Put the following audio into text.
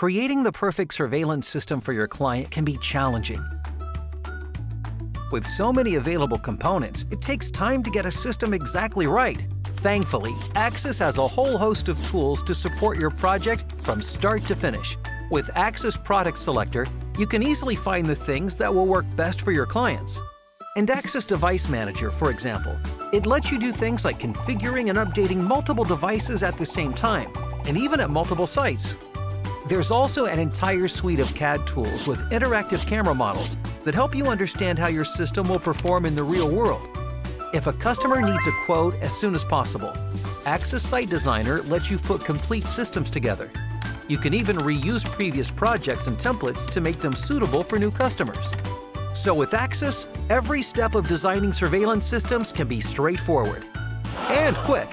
Creating the perfect surveillance system for your client can be challenging. With so many available components, it takes time to get a system exactly right. Thankfully, Axis has a whole host of tools to support your project from start to finish. With Axis Product Selector, you can easily find the things that will work best for your clients. And Axis Device Manager, for example, it lets you do things like configuring and updating multiple devices at the same time, and even at multiple sites. There's also an entire suite of CAD tools with interactive camera models that help you understand how your system will perform in the real world. If a customer needs a quote as soon as possible, Axis Site Designer lets you put complete systems together. You can even reuse previous projects and templates to make them suitable for new customers. So with Axis, every step of designing surveillance systems can be straightforward and quick.